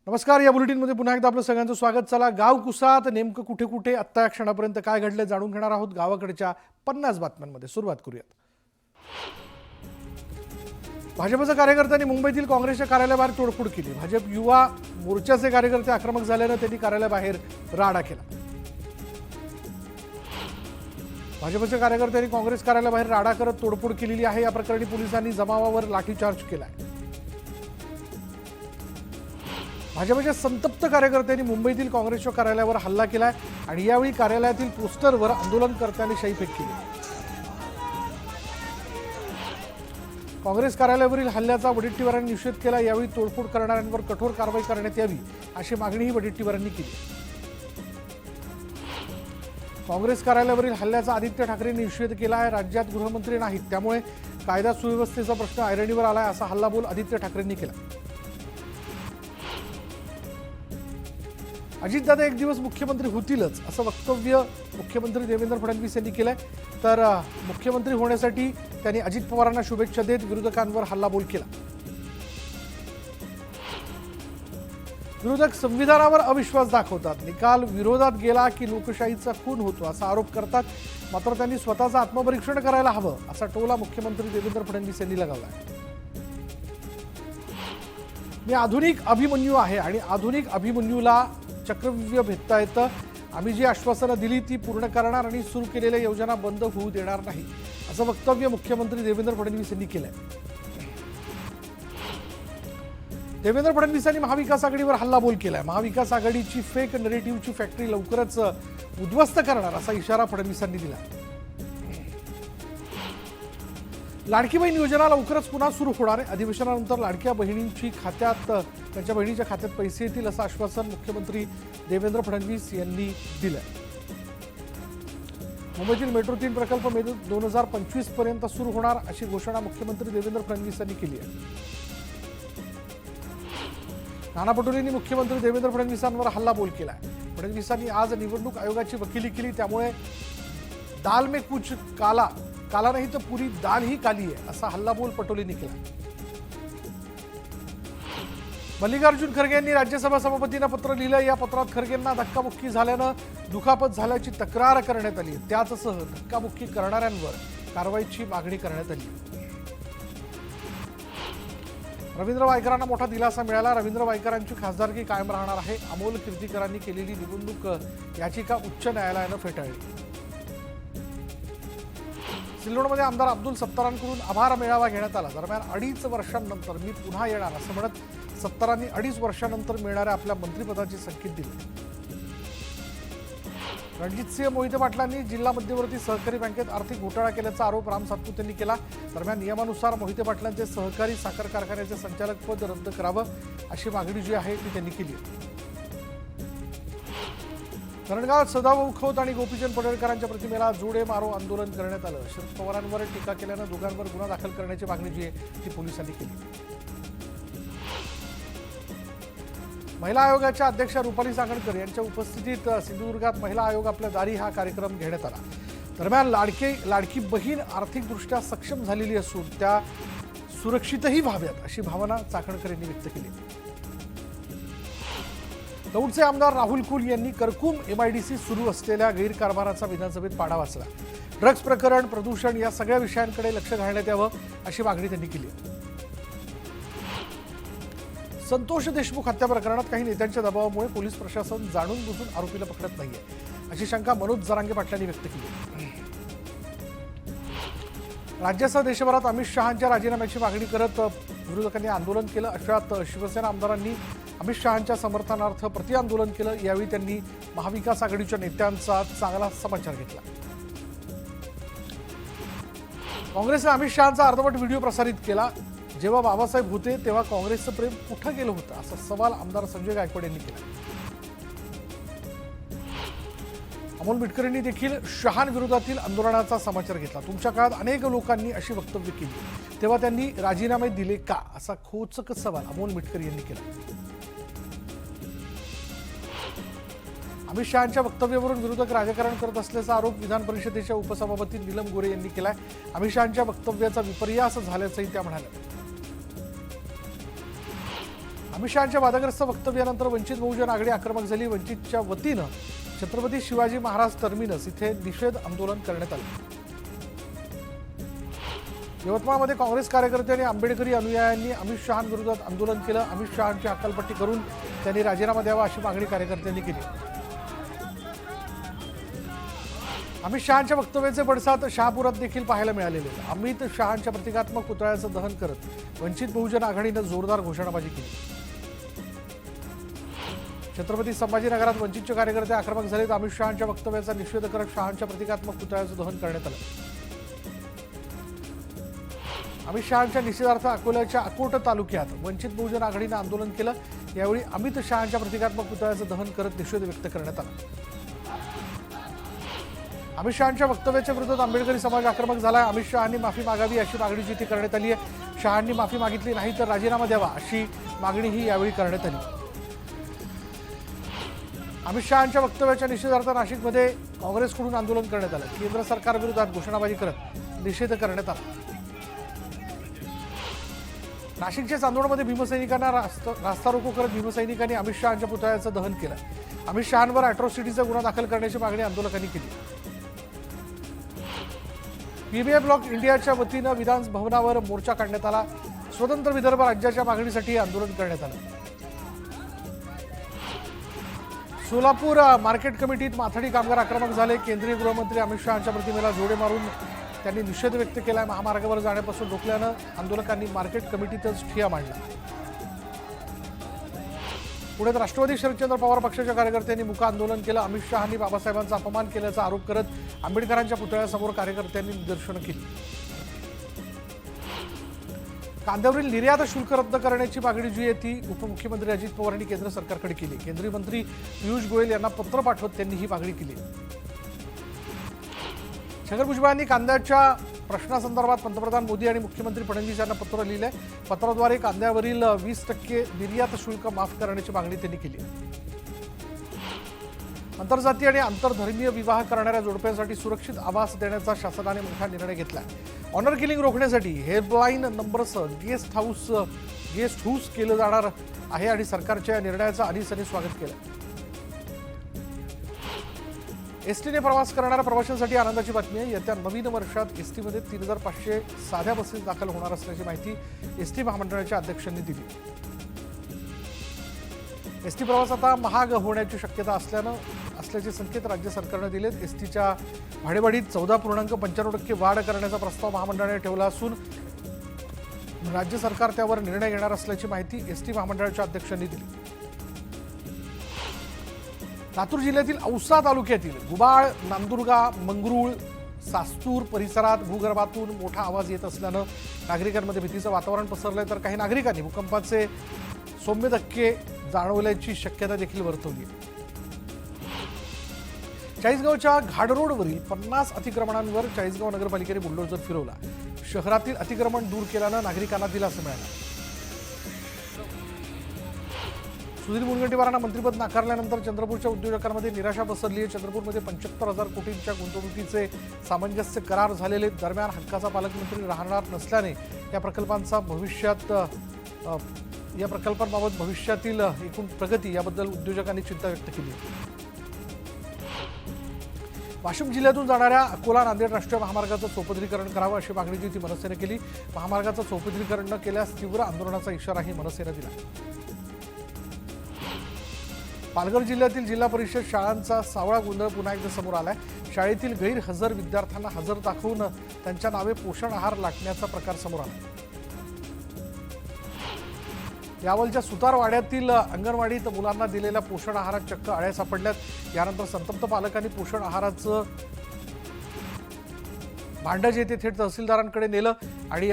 नमस्कार. या बुलेटिनमध्ये पुन्हा एकदा आपलं सगळ्यांचं स्वागत. चला गाव कुसात नेमकं कुठे कुठे आत्ता या क्षणापर्यंत काय घडलं जाणून घेणार आहोत गावाकडच्या 50 बातम्यांमध्ये. सुरुवात करूयात. भाजपच्या कार्यकर्त्यांनी मुंबईतील काँग्रेसच्या कार्यालयाबाहेर तोडफोड केली. भाजप युवा मोर्चाचे कार्यकर्ते आक्रमक झाल्यानं त्यांनी कार्यालयाबाहेर राडा केला. भाजपच्या कार्यकर्त्यांनी काँग्रेस कार्यालयाबाहेर राडा करत तोडफोड केलेली आहे. या प्रकरणी पोलिसांनी जमावावर लाठीचार्ज केलाय. भाजपच्या संतप्त कार्यकर्त्यांनी मुंबईतील काँग्रेसच्या कार्यालयावर हल्ला केलाय आणि यावेळी कार्यालयातील पोस्टरवर आंदोलनकर्त्यांनी शाईफेक केली. काँग्रेस कार्यालयावरील हल्ल्याचा वडेट्टीवारांनी निषेध केला. यावेळी तोडफोड करणाऱ्यांवर कठोर कारवाई करण्यात यावी अशी मागणीही वडेट्टीवारांनी केली. काँग्रेस कार्यालयावरील हल्ल्याचा आदित्य ठाकरेंनी निषेध केला आहे. राज्यात गृहमंत्री नाहीत, त्यामुळे कायदा सुव्यवस्थेचा प्रश्न ऐरणीवर आलाय असा हल्लाबोल आदित्य ठाकरेंनी केला. अजितदादा एक दिवस मुख्यमंत्री होतीलच असं वक्तव्य मुख्यमंत्री देवेंद्र फडणवीस यांनी केलंय. तर मुख्यमंत्री होण्यासाठी त्यांनी अजित पवारांना शुभेच्छा देत विरोधकांवर हल्लाबोल केला. विरोधक संविधानावर अविश्वास दाखवतात, निकाल विरोधात गेला की लोकशाहीचा खून होतो असा आरोप करतात. मात्र त्यांनी स्वतःचं आत्मपरीक्षण करायला हवं असा टोला मुख्यमंत्री देवेंद्र फडणवीस यांनी लगावला. मी आधुनिक अभिमन्यू आहे आणि आधुनिक अभिमन्यूला चक्रव्यूह भेदता येतं. आम्ही जी आश्वासनं दिली ती पूर्ण करणार आणि सुरू केलेल्या योजना बंद होऊ देणार नाही असं वक्तव्य मुख्यमंत्री देवेंद्र फडणवीस यांनी केलंय. देवेंद्र फडणवीसांनी महाविकास आघाडीवर हल्लाबोल केलाय. महाविकास आघाडीची फेक नरेटिव्हची फॅक्टरी लवकरच उद्ध्वस्त करणार असा इशारा फडणवीसांनी दिला. लाडकी बहीण योजना लवकरच पुन्हा सुरू होणार आहे. अधिवेशनानंतर लाडक्या बहिणींची त्यांच्या बहिणीच्या खात्यात पैसे येतील असं आश्वासन मुख्यमंत्री देवेंद्र फडणवीस यांनी दिलंय. मुंबईतील मेट्रो 3 प्रकल्प मे 2025 पर्यंत सुरू होणार अशी घोषणा मुख्यमंत्री देवेंद्र फडणवीस यांनी केली आहे. नाना पटोलेंनी मुख्यमंत्री देवेंद्र फडणवीसांवर हल्लाबोल केलाय. फडणवीसांनी आज निवडणूक आयोगाची वकिली केली, त्यामुळे दाल में कुछ काला काला नाही तर पुरी दाल ही काली आहे असा हल्लाबोल पटोलेंनी केला. मल्लिकार्जुन खरगे यांनी राज्यसभा सभापतींना पत्र लिहिलं. या पत्रात खरगेंना धक्काबुक्की झाल्यानं दुखापत झाल्याची तक्रार करण्यात आली. त्याचसह धक्काबुक्की करणाऱ्यांवर कारवाईची मागणी करण्यात आली. रवींद्र वायकरांना मोठा दिलासा मिळाला. रवींद्र वायकरांची खासदारकी कायम राहणार आहे. अमोल कीर्तीकरांनी केलेली निवडणूक याचिका उच्च न्यायालयानं फेटाळली. सिल्लोडमध्ये आमदार अब्दुल सत्तारांकडून आभार मेळावा घेण्यात आला. दरम्यान 2.5 वर्षांनंतर मी पुन्हा येणार असं म्हणत सत्तारांनी 2.5 वर्षांनंतर मिळणाऱ्या आपल्या मंत्रिपदाचे संकेत दिले. रणजितसिंह मोहिते पाटलांनी जिल्हा मध्यवर्ती सहकारी बँकेत आर्थिक घोटाळा केल्याचा आरोप राम सातपुते यांनी केला. दरम्यान नियमानुसार मोहिते पाटलांचे सहकारी साखर कारखान्याचे संचालक पद रद्द करावं अशी मागणी जी आहे ती त्यांनी केली. धरणगावात सदाभाऊ खोत आणि गोपीचंद पडळकरांच्या प्रतिमेला जोडे मारो आंदोलन करण्यात आलं. शरद पवारांवर टीका केल्यानं दोघांवर गुन्हा दाखल करण्याची मागणी जी आहे ती पोलिसांनी केली. महिला आयोगाच्या अध्यक्षा रुपाली सांगणकर यांच्या उपस्थितीत सिंधुदुर्गात महिला आयोग आपल्या दारी हा कार्यक्रम घेण्यात आला. दरम्यान लाडकी बहीण आर्थिकदृष्ट्या सक्षम झालेली असून त्या सुरक्षितही व्हाव्यात अशी भावना चाकणकर यांनी व्यक्त केली. दौंडचे आमदार राहुल कुल यांनी करकूम MIDC सुरू असलेल्या गैरकारभाराचा विधानसभेत पाडा वाचला. ड्रग्ज प्रकरण, प्रदूषण या सगळ्या विषयांकडे लक्ष घालण्यात यावं अशी मागणी त्यांनी केली. संतोष देशमुख हत्या प्रकरणात काही नेत्यांच्या दबावामुळे पोलीस प्रशासन जाणून बुजून आरोपीला पकडत नाहीये अशी शंका मनोज जरांगे पाटलांनी व्यक्त केली. राज्यासह देशभरात अमित शहांच्या राजीनाम्याची मागणी करत विरोधकांनी आंदोलन केलं. अशात शिवसेना आमदारांनी अमित शहांच्या समर्थनार्थ प्रतिआंदोलन केलं. यावेळी त्यांनी महाविकास आघाडीच्या नेत्यांचा चांगला समाचार घेतला. काँग्रेसने अमित शहांचा अर्धवट व्हिडिओ प्रसारित केला. जेव्हा बाबासाहेब होते तेव्हा काँग्रेसचं प्रेम कुठं गेलं होतं असा सवाल आमदार संजय गायकवाड यांनी केला. अमोल मिटकरींनी देखील शहांविरोधातील आंदोलनाचा समाचार घेतला. तुमच्या काळात अनेक लोकांनी अशी वक्तव्य केली, तेव्हा त्यांनी राजीनामे दिले का असा खोचक सवाल अमोल मिटकरी यांनी केला. अमित शहांच्या वक्तव्यावरून विरोधक राजकारण करत असल्याचा आरोप विधान परिषदेच्या उपसभापती नीलम गोरे यांनी केलाय. अमित शहांच्या वक्तव्याचा विपर्यास झाल्याचंही त्या म्हणाल्या. अमित शहांच्या वादग्रस्त वक्तव्यानंतर वंचित बहुजन आघाडी आक्रमक झाली. वंचितच्या वतीनं छत्रपती शिवाजी महाराज टर्मिनस इथे निषेध आंदोलन करण्यात आलं. यवतमाळमध्ये काँग्रेस कार्यकर्ते आणि आंबेडकरी अनुयायांनी अमित शहांविरोधात आंदोलन केलं. अमित शहांची हकालपट्टी करून त्यांनी राजीनामा द्यावा अशी मागणी कार्यकर्त्यांनी केली. अमित शहांच्या वक्तव्याचे पडसाद शहापुरात देखील पाहायला मिळालेले. अमित शहांच्या प्रतिकात्मक पुतळ्याचं दहन करत वंचित बहुजन आघाडीनं जोरदार घोषणाबाजी केली. छत्रपती संभाजीनगरात वंचितचे कार्यकर्ते आक्रमक झालेत. अमित शहांच्या वक्तव्याचा निषेध करत शहांच्या प्रतिकात्मक पुतळ्याचं दहन करण्यात आलं. अमित शहांच्या निषेधार्थ अकोल्याच्या अकोट तालुक्यात वंचित बहुजन आघाडीनं आंदोलन केलं. यावेळी अमित शहांच्या प्रतिकात्मक पुतळ्याचं दहन करत निषेध व्यक्त करण्यात आला. अमित शहांच्या वक्तव्याच्या विरोधात आंबेडकरी समाज आक्रमक झाला. अमित शहांनी माफी मागावी अशी मागणी जी ती करण्यात आली आहे. शहांनी माफी मागितली नाही तर राजीनामा द्यावा अशी मागणीही यावेळी करण्यात आली. अमित शहांच्या वक्तव्याच्या निषेधार्थ नाशिकमध्ये काँग्रेसकडून आंदोलन करण्यात आलं. केंद्र सरकारविरोधात घोषणाबाजी करत निषेध करण्यात आला. नाशिकच्या चांदोडमध्ये भीमसैनिकांना रास्ता रोको करत भीमसैनिकांनी अमित शहांच्या पुतळ्याचं दहन केलं. अमित शहांवर अॅट्रॉसिटीचा गुन्हा दाखल करण्याची मागणी आंदोलकांनी केली. पीबीआय ब्लॉक इंडियाच्या वतीनं विधान भवनावर मोर्चा काढण्यात आला. स्वतंत्र विदर्भ राज्याच्या मागणीसाठी आंदोलन करण्यात आलं. सोलापूर मार्केट कमिटीत माथाडी कामगार आक्रमक झाले. केंद्रीय गृहमंत्री अमित शहांच्या प्रतिमेला जोडे मारून त्यांनी निषेध व्यक्त केला. महामार्गावर जाण्यापासून रोखल्यानं आंदोलकांनी मार्केट कमिटीतच ठिय्या मांडला. पुण्यात राष्ट्रवादी शरदचंद्र पवार पक्षाच्या कार्यकर्त्यांनी मुका आंदोलन केलं. अमित शहांनी बाबासाहेबांचा अपमान केल्याचा आरोप करत आंबेडकरांच्या पुतळ्यासमोर कार्यकर्त्यांनी निदर्शनं केली. कांद्यावरील निर्यात शुल्क रद्द करण्याची मागणी जी आहे ती उपमुख्यमंत्री अजित पवार यांनी केंद्र सरकारकडे केली. केंद्रीय मंत्री पियुष गोयल यांना पत्र पाठवत त्यांनी ही मागणी केली. छगन भुजबळांनी कांद्याच्या प्रश्नासंदर्भात पंतप्रधान मोदी आणि मुख्यमंत्री फडणवीस यांना पत्र लिहिलंय. पत्राद्वारे कांद्यावरील 20% निर्यात शुल्क माफ करण्याची मागणी त्यांनी केली. आंतरजातीय आणि आंतरधर्मीय विवाह करणाऱ्या जोडप्यांसाठी सुरक्षित आवास देण्याचा शासनाने मोठा निर्णय घेतला. ऑनर किलिंग रोखण्यासाठी हेल्पलाईन नंबरसह गेस्ट हाऊस केलं जाणार आहे आणि सरकारच्या या निर्णयाचं अनिसनी स्वागत केलं. एसटीने प्रवास करणाऱ्या प्रवाशांसाठी आनंदाची बातमी आहे. येत्या नवीन वर्षात एसटीमध्ये 3500 साध्या बसेस दाखल होणार असल्याची माहिती एसटी महामंडळाच्या अध्यक्षांनी दिली. एसटी प्रवास आता महाग होण्याची शक्यता असल्याचे संकेत राज्य सरकारने दिलेत. एसटीच्या भाडेवाढीत 14.95% वाढ करण्याचा प्रस्ताव महामंडळाने ठेवला असून राज्य सरकार त्यावर निर्णय घेणार असल्याची माहिती एसटी महामंडळाच्या अध्यक्षांनी दिली. लातूर जिल्ह्यातील औसा तालुक्यातील गुबाळ, नांदुर्गा, मंगरूळ, सास्तूर परिसरात भूगर्भातून मोठा आवाज येत असल्यानं नागरिकांमध्ये भीतीचं वातावरण पसरलंय. तर काही नागरिकांनी भूकंपाचे सौम्य धक्के जाणवल्याची शक्यता देखील वर्तवली. चाळीसगावच्या घाडरोडवरील 50 अतिक्रमणांवर चाळीसगाव नगरपालिकेने बुलडोझर फिरवला. शहरातील अतिक्रमण दूर केल्यानं नागरिकांना दिलासा मिळाला. सुधीर मुनगंटीवारांना मंत्रिपद नाकारल्यानंतर चंद्रपूरच्या उद्योजकांमध्ये निराशा पसरली आहे. चंद्रपूरमध्ये 75,000 कोटींच्या गुंतवणुकीचे सामंजस्य करार झालेले. दरम्यान हक्काचा पालकमंत्री राहणार नसल्याने या प्रकल्पांबाबत भविष्यातील एकूण प्रगती याबद्दल उद्योजकांनी चिंता व्यक्त केली. वाशिम जिल्ह्यातून जाणाऱ्या अकोला नांदेड राष्ट्रीय महामार्गाचं चौपदरीकरण करावं अशी मागणी जी ती मनसेने केली. महामार्गाचं चौपदरीकरण न केल्यास तीव्र आंदोलनाचा इशाराही मनसेने दिला. पालघर जिल्ह्यातील जिल्हा परिषद शाळांचा सावळा गोंधळ पुन्हा एकदा समोर आलाय. शाळेतील गैरहजर विद्यार्थ्यांना हजर दाखवून त्यांच्या नावे पोषण आहार लाटण्याचा प्रकार समोर आला. यावलच्या सुतारवाड्यातील अंगणवाडीत मुलांना दिलेल्या पोषण आहारात चक्क अळ्या सापडल्यात. यानंतर संतप्त पालकांनी पोषण आहाराचं भांडं जे ते थेट तहसीलदारांकडे नेलं आणि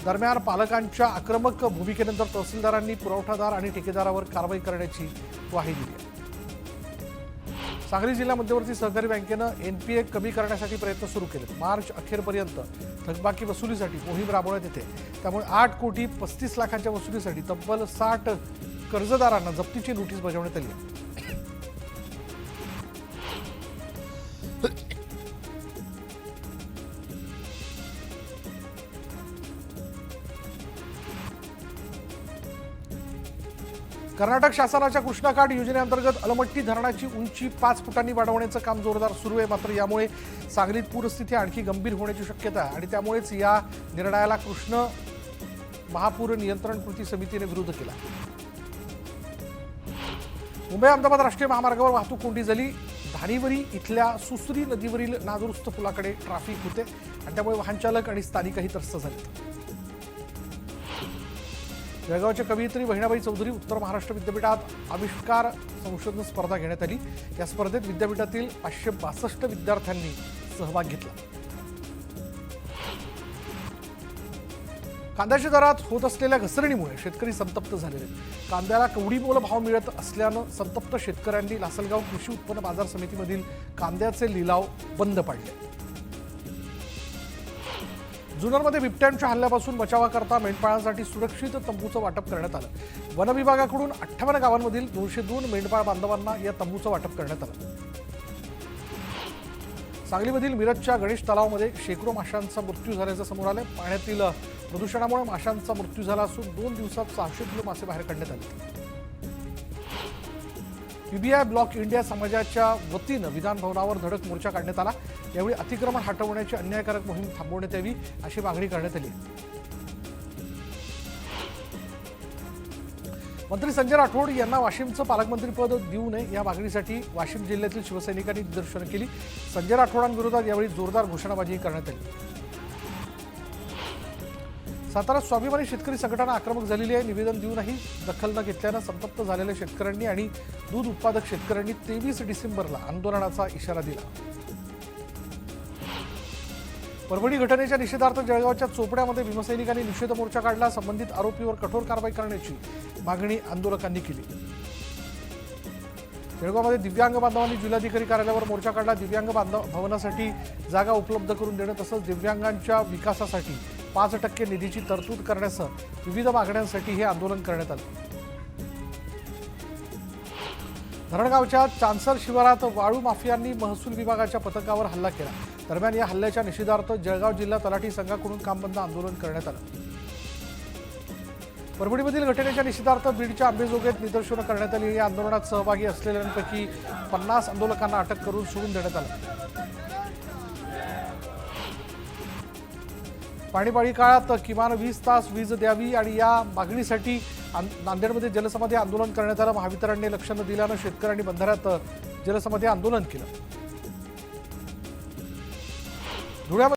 दरम्यान पालकांच्या आक्रमक भूमिकेनंतर तहसीलदारांनी पुरवठादार आणि ठेकेदारावर कारवाई करण्याची ग्वाही दिली. सांगली जिल्हा मध्यवर्ती सहकारी बँकेनं एनपीए कमी करण्यासाठी प्रयत्न सुरू केले. मार्च अखेरपर्यंत थकबाकी वसुलीसाठी मोहीम राबवण्यात येते. त्यामुळे 8,35,00,000च्या वसुलीसाठी तब्बल 60 कर्जदारांना जप्तीची नोटीस बजावण्यात आली आहे. कर्नाटक शासनाच्या कृष्णाकाठ योजनेअंतर्गत अलमट्टी धरणाची उंची 5 फुटांनी वाढवण्याचं काम जोरदार सुरू आहे. मात्र यामुळे सांगलीत पूरस्थिती आणखी गंभीर होण्याची शक्यता आहे आणि त्यामुळेच या निर्णयाला कृष्ण महापूर नियंत्रण कृती समितीने विरोध केला. मुंबई अहमदाबाद राष्ट्रीय महामार्गावर वाहतूक कोंडी झाली. धानिवरी इथल्या सुसरी नदीवरील नादुरुस्त पुलाकडे ट्रॅफिक होते आणि त्यामुळे वाहन चालक आणि स्थानिकही त्रस्त झाले. जळगावच्या कवयित्री बहिणाबाई चौधरी उत्तर महाराष्ट्र विद्यापीठात आविष्कार संशोधन स्पर्धा घेण्यात आली. या स्पर्धेत विद्यापीठातील 562 विद्यार्थ्यांनी सहभाग घेतला. कांद्याच्या दरात होत असलेल्या घसरणीमुळे शेतकरी संतप्त झालेले आहेत. कांद्याला कवडीमोल भाव मिळत असल्यानं संतप्त शेतकऱ्यांनी लासलगाव कृषी उत्पन्न बाजार समितीमधील कांद्याचे लिलाव बंद पाडले. जुन्नरमध्ये बिबट्यांच्या हल्ल्यापासून बचावाकरता मेंढपाळांसाठी सुरक्षित तंबूचं वाटप करण्यात आलं. वन विभागाकडून 58 गावांमधील 202 मेंढपाळ बांधवांना या तंबूचं वाटप करण्यात आलं. सांगलीमधील मिरजच्या गणेश तलावामध्ये शेकडो माशांचा मृत्यू झाल्याचं समोर आलं. पाण्यातील प्रदूषणामुळे माशांचा मृत्यू झाला असून 2 दिवसात 600 किलो मासे बाहेर काढण्यात आले. पीबीआय ब्लॉक इंडिया समाजाच्या वतीनं विधान भवनावर धडक मोर्चा काढण्यात आला. यावेळी अतिक्रमण हटवण्याची अन्यायकारक मोहीम थांबवण्यात यावी अशी मागणी करण्यात आली. मंत्री संजय राठोड यांना वाशिमचं पालकमंत्रीपद देऊ नये या मागणीसाठी वाशिम जिल्ह्यातील शिवसैनिकांनी निदर्शनं केली. संजय राठोडांविरोधात यावेळी जोरदार घोषणाबाजी करण्यात आली. सातारा स्वाभिमानी शेतकरी संघटना आक्रमक झालेली आहे. निवेदन देऊनही दखल न घेतल्यानं संतप्त झालेल्या शेतकऱ्यांनी आणि दूध उत्पादक शेतकऱ्यांनी 23 डिसेंबरला आंदोलनाचा इशारा दिला. परभणी घटनेच्या निषेधार्थ जळगावच्या चोपड्यामध्ये भीमसैनिकांनी निषेध मोर्चा काढला. संबंधित आरोपीवर कठोर कारवाई करण्याची मागणी आंदोलकांनी केली. जळगावमध्ये दिव्यांग बांधवांनी जिल्हाधिकारी कार्यालयावर मोर्चा काढला. दिव्यांग भवनासाठी जागा उपलब्ध करून देणं तसंच दिव्यांगांच्या विकासासाठी 5% निधीची तरतूद करण्यासह विविध मागण्यांसाठी हे आंदोलन करण्यात आलं. धरणगावच्या चांसर शिवारात वाळू माफियांनी महसूल विभागाच्या पथकावर हल्ला केला. दरम्यान या हल्ल्याच्या निषेधार्थ जळगाव जिल्हा तलाठी संघाकडून कामबंद आंदोलन करण्यात आलं. परभणीमधील घटनेच्या निषेधार्थ बीडच्या आंबेजोगाईत निदर्शनं करण्यात आली. या आंदोलनात सहभागी असलेल्यांपैकी 50 आंदोलकांना अटक करून सोडून देण्यात आलं. पाणीपाळी काळात किमान 20 तास वीज द्यावी आणि या मागणीसाठी नांदेडमध्ये जलसमाधी आंदोलन करण्यात आलं. महावितरणने लक्ष न दिल्यानं शेतकऱ्यांनी बंधाऱ्यात जलसमाधी आंदोलन केलं. धुळ्यामध्ये